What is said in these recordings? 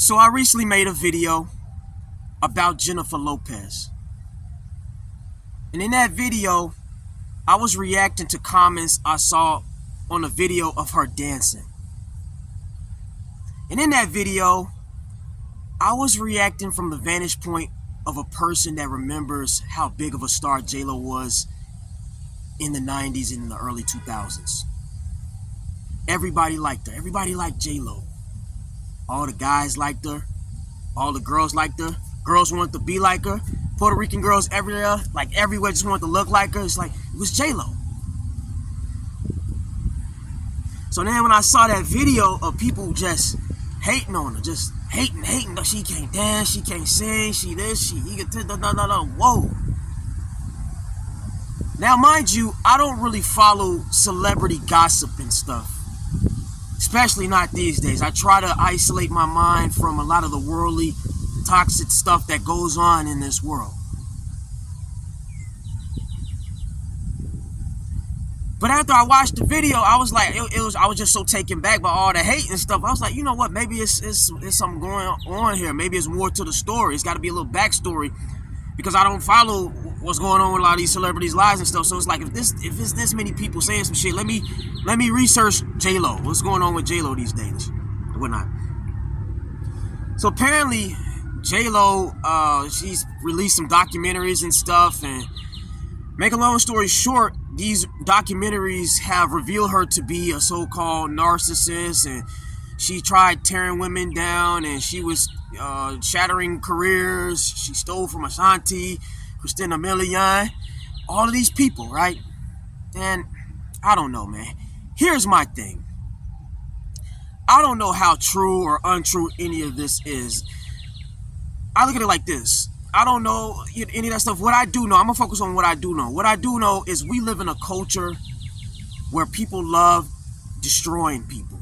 So I recently made a video about Jennifer Lopez. And in that video, I was reacting to comments I saw on a video of her dancing. And in that video, I was reacting from the vantage point of a person that remembers how big of a star J-Lo was in the 90s and in the early 2000s. Everybody liked her. Everybody liked J-Lo. All the guys liked her. All the girls liked her. Girls wanted to be like her. Puerto Rican girls everywhere, like everywhere, just wanted to look like her. It's like, it was J-Lo. So then when I saw that video of people just hating on her, just hating, she can't dance, she can't sing, she this, he can, no, whoa. Now, mind you, I don't really follow celebrity gossip and stuff, especially not these days. I try to isolate my mind from a lot of the worldly, toxic stuff that goes on in this world. But after I watched the video, I was like, I was just so taken back by all the hate and stuff. I was like, you know what? Maybe it's something going on here. Maybe it's more to the story. It's got to be a little backstory, because I don't follow what's going on with a lot of these celebrities' lives and stuff. So it's like, if it's this many people saying some shit, let me research J-Lo. What's going on with J-Lo these days and whatnot. So apparently, J-Lo, she's released some documentaries and stuff, and make a long story short, these documentaries have revealed her to be a so-called narcissist, and she tried tearing women down, and she was shattering careers. She stole from Ashanti, Christina Milian, all of these people, right? And I don't know, man. Here's my thing. I don't know how true or untrue any of this is. I look at it like this. I don't know any of that stuff. What I do know, I'm going to focus on what I do know. What I do know is we live in a culture where people love destroying people.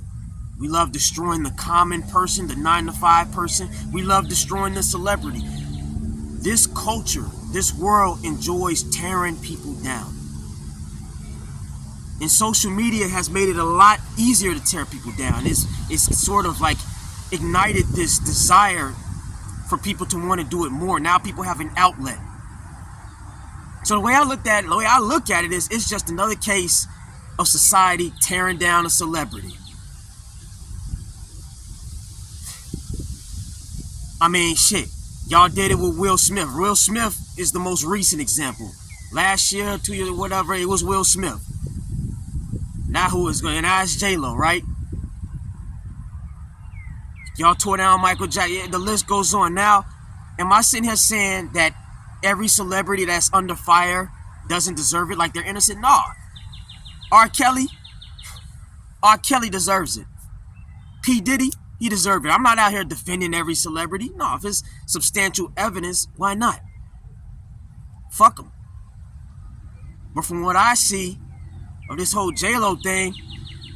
We love destroying the common person, the 9-to-5 person. We love destroying the celebrity. This culture, this world enjoys tearing people down. And social media has made it a lot easier to tear people down. It's sort of like ignited this desire for people to want to do it more. Now people have an outlet. So the way I look at it is, it's just another case of society tearing down a celebrity. I mean, shit. Y'all did it with Will Smith. Will Smith is the most recent example. Last year, 2 years, whatever, it was Will Smith. Now who is going? Now it's J-Lo, right? Y'all tore down Michael Jackson. The list goes on. Now, am I sitting here saying that every celebrity that's under fire doesn't deserve it, like they're innocent? No. R. Kelly deserves it. P. Diddy, he deserves it. I'm not out here defending every celebrity. No, if it's substantial evidence, why not? Fuck them. But from what I see of this whole J-Lo thing,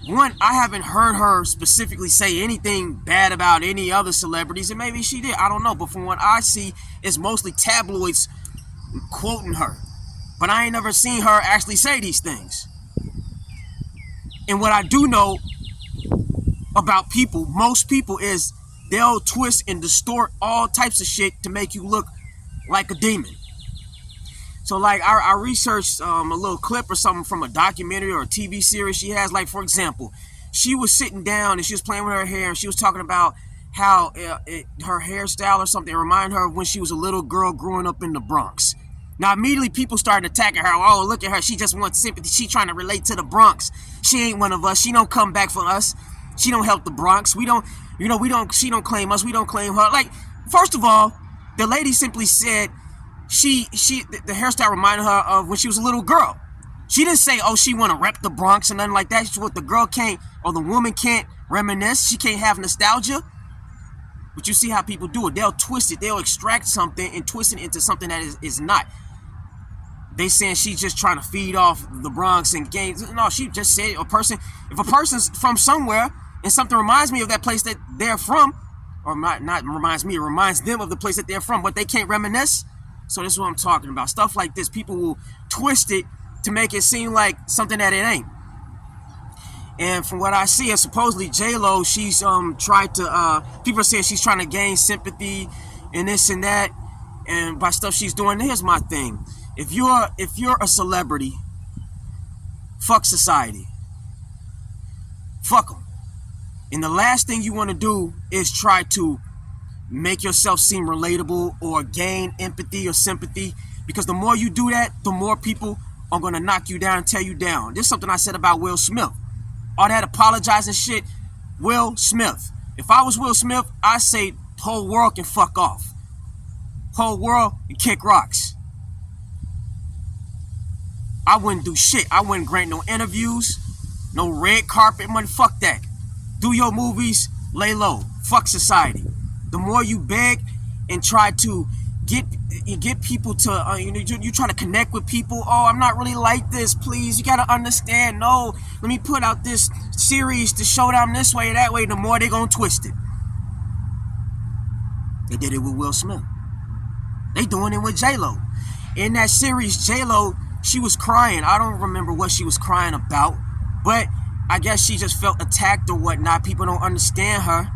one, I haven't heard her specifically say anything bad about any other celebrities, and maybe she did, I don't know. But from what I see, it's mostly tabloids quoting her. But I ain't never seen her actually say these things. And what I do know about people, most people, is they'll twist and distort all types of shit to make you look like a demon. So like I researched a little clip or something from a documentary or a TV series she has. Like, for example, she was sitting down and she was playing with her hair, and she was talking about how her hairstyle or something reminded her of when she was a little girl growing up in the Bronx. Now immediately people started attacking her. Oh, look at her. She just wants sympathy. She trying to relate to the Bronx. She ain't one of us. She don't come back for us. She don't help the Bronx. She don't claim us. We don't claim her. Like, first of all, the lady simply said the hairstyle reminded her of when she was a little girl. She didn't say, oh, she want to rep the Bronx and nothing like that. It's what the girl can't, or the woman can't reminisce. She can't have nostalgia. But you see how people do it. They'll twist it. They'll extract something and twist it into something that is not. They saying she's just trying to feed off the Bronx and gangs. No, she just said if a person's from somewhere and something reminds me of that place that they're from, or not reminds me, it reminds them of the place that they're from, but they can't reminisce. So this is what I'm talking about. Stuff like this, people will twist it to make it seem like something that it ain't. And from what I see, and supposedly J-Lo, she's tried to people are saying she's trying to gain sympathy and this and that, and by stuff she's doing. Here's my thing: if you're a celebrity, fuck society, fuck them. And the last thing you want to do is try to make yourself seem relatable or gain empathy or sympathy, because the more you do that, the more people are going to knock you down and tear you down. This is something I said about Will Smith. All that apologizing shit, Will Smith. If I was Will Smith, I'd say whole world can fuck off. Whole world can kick rocks. I wouldn't do shit. I wouldn't grant no interviews, no red carpet money. Fuck that. Do your movies, lay low. Fuck society. The more you beg and try to get people to, you try to connect with people. Oh, I'm not really like this. Please, you gotta understand. No, let me put out this series to show them this way or that way. The more they gonna twist it. They did it with Will Smith. They doing it with J-Lo. In that series, J-Lo, she was crying. I don't remember what she was crying about, but I guess she just felt attacked or whatnot. People don't understand her.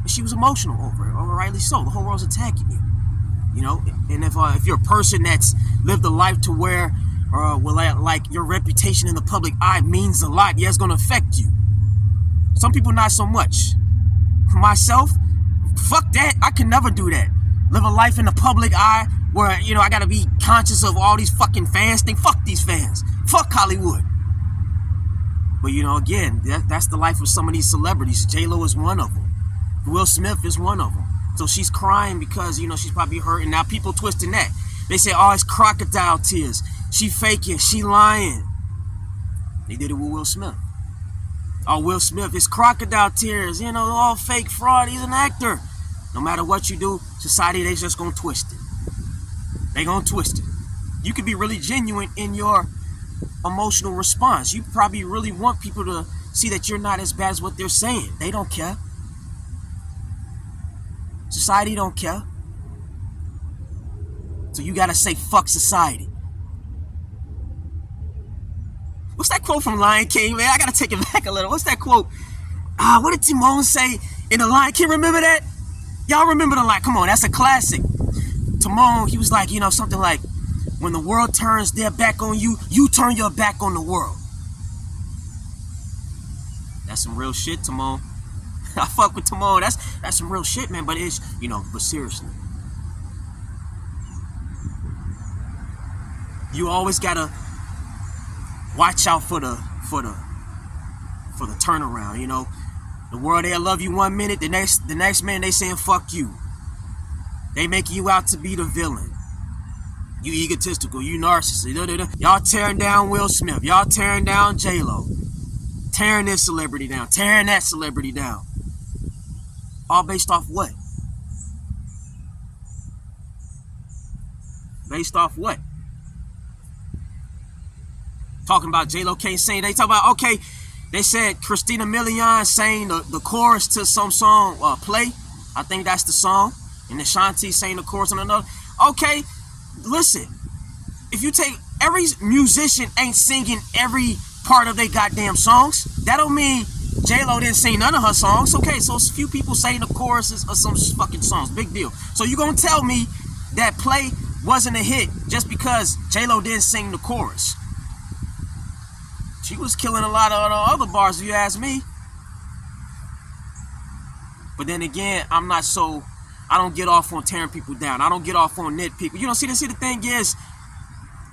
And she was emotional over it, or rightly so. The whole world's attacking you. You know, and if you're a person that's lived a life to where, like your reputation in the public eye means a lot, yeah, it's gonna affect you. Some people not so much. For myself, fuck that. I can never do that. Live a life in the public eye where, I gotta be conscious of all these fucking fans. Fuck these fans. Fuck Hollywood. But again, that's the life of some of these celebrities. J-Lo is one of them. Will Smith is one of them. So she's crying because, she's probably hurting. Now people twisting that. They say, oh, it's crocodile tears. She faking, she lying. They did it with Will Smith. Oh, Will Smith, it's crocodile tears. All fake fraud. He's an actor. No matter what you do, society, they just gonna twist it. They gonna twist it. You could be really genuine in your emotional response. You probably really want people to see that you're not as bad as what they're saying. They don't care. Society don't care. So you gotta say fuck society. What's that quote from Lion King, man? I gotta take it back a little. What's that quote? What did Timon say in the Lion King? Remember that? Y'all remember the line? Come on, that's a classic. Timon, he was like, something like, when the world turns their back on you, you turn your back on the world. That's some real shit, Timon. I fuck with Timon. That's some real shit, man. But it's, but seriously. You always gotta watch out for the turnaround, The world, they'll love you one minute, the next minute they saying fuck you. They making you out to be the villain. You egotistical, you narcissist. Y'all tearing down Will Smith. Y'all tearing down J-Lo. Tearing this celebrity down. Tearing that celebrity down. All based off what? Based off what? Talking about J-Lo can't sing. They talk about, okay, they said Christina Milian sang the chorus to some song, Play. I think that's the song. And Ashanti sang the chorus on another. Okay, listen. If you take, every musician ain't singing every part of their goddamn songs. That don't mean J-Lo didn't sing none of her songs. Okay, so a few people sang the choruses of some fucking songs. Big deal. So you gonna tell me that Play wasn't a hit just because J-Lo didn't sing the chorus? She was killing a lot of other bars, if you ask me. But then again, I don't get off on tearing people down. I don't get off on nitpicking. See the thing is,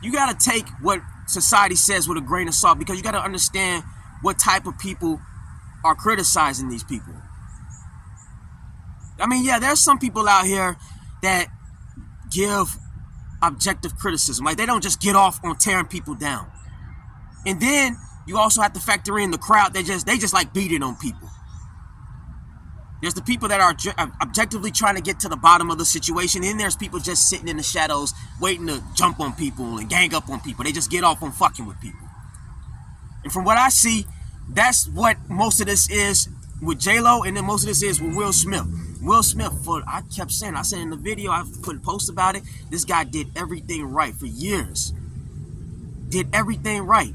you gotta take what society says with a grain of salt, because you gotta understand what type of people are criticizing these people. I mean, yeah, there's some people out here that give objective criticism. Like, they don't just get off on tearing people down. And then you also have to factor in the crowd that they just like beating on people. There's the people that are objectively trying to get to the bottom of the situation. And there's people just sitting in the shadows waiting to jump on people and gang up on people. They just get off on fucking with people. And from what I see, that's what most of this is with J-Lo, and then most of this is with Will Smith. Will Smith, I said in the video, I put a post about it, this guy did everything right for years. Did everything right.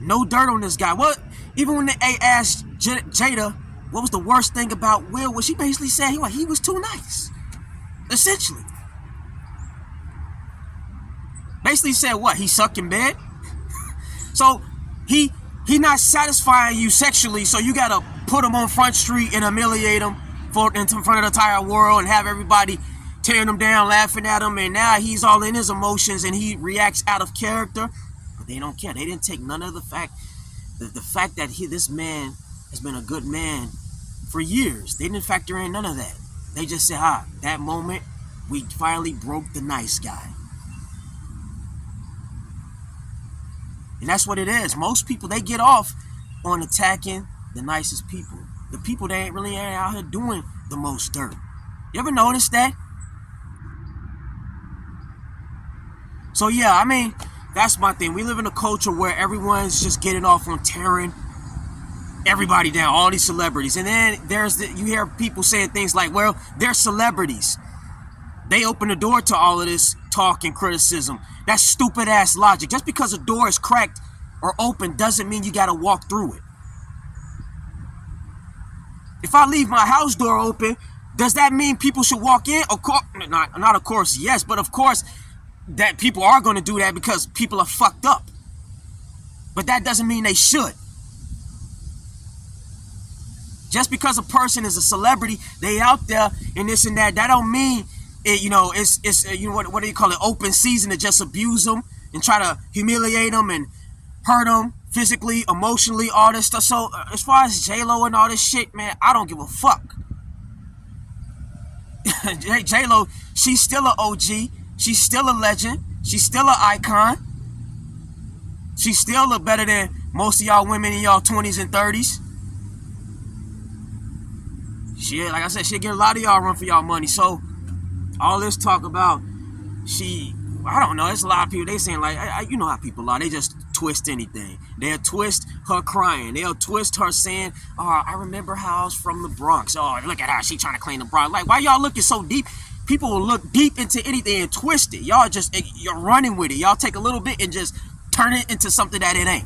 No dirt on this guy. What? Even when they asked Jada what was the worst thing about Will, well, she basically said he was too nice. Essentially. Basically said what? He sucked in bed? So he not satisfying you sexually, so you gotta put him on Front Street and humiliate him in front of the entire world and have everybody tearing him down, laughing at him, and now he's all in his emotions and he reacts out of character. But they don't care. They didn't take none of the fact that this man has been a good man for years. They didn't factor in none of that. They just said, that moment we finally broke the nice guy. And that's what it is. Most people, they get off on attacking the nicest people. The people that ain't out here doing the most dirt. You ever notice that? So yeah, I mean, that's my thing. We live in a culture where everyone's just getting off on tearing everybody down, all these celebrities. And then you hear people saying things like, well, they're celebrities. They open the door to all of this talk and criticism. That's stupid ass logic. Just because a door is cracked or open doesn't mean you gotta walk through it. If I leave my house door open, does that mean people should walk in? Of course, not of course, yes, but of course that people are going to do that because people are fucked up. But that doesn't mean they should. Just because a person is a celebrity, they out there and this and that don't mean it, it's what do you call it? Open season to just abuse them and try to humiliate them and hurt them physically, emotionally, all this stuff. So as far as J-Lo and all this shit, man, I don't give a fuck. J-Lo, she's still an OG. She's still a legend. She's still an icon. She's still better than most of y'all women in y'all 20s and 30s. Shit, like I said, she'll get a lot of y'all run for y'all money. So all this talk about I don't know. There's a lot of people, they saying like, you know how people are. They just twist anything. They'll twist her crying. They'll twist her saying, oh, I remember how I was from the Bronx. Oh, look at her. She trying to claim the Bronx. Like, why y'all looking so deep? People will look deep into anything and twist it. You're running with it. Y'all take a little bit and just turn it into something that it ain't.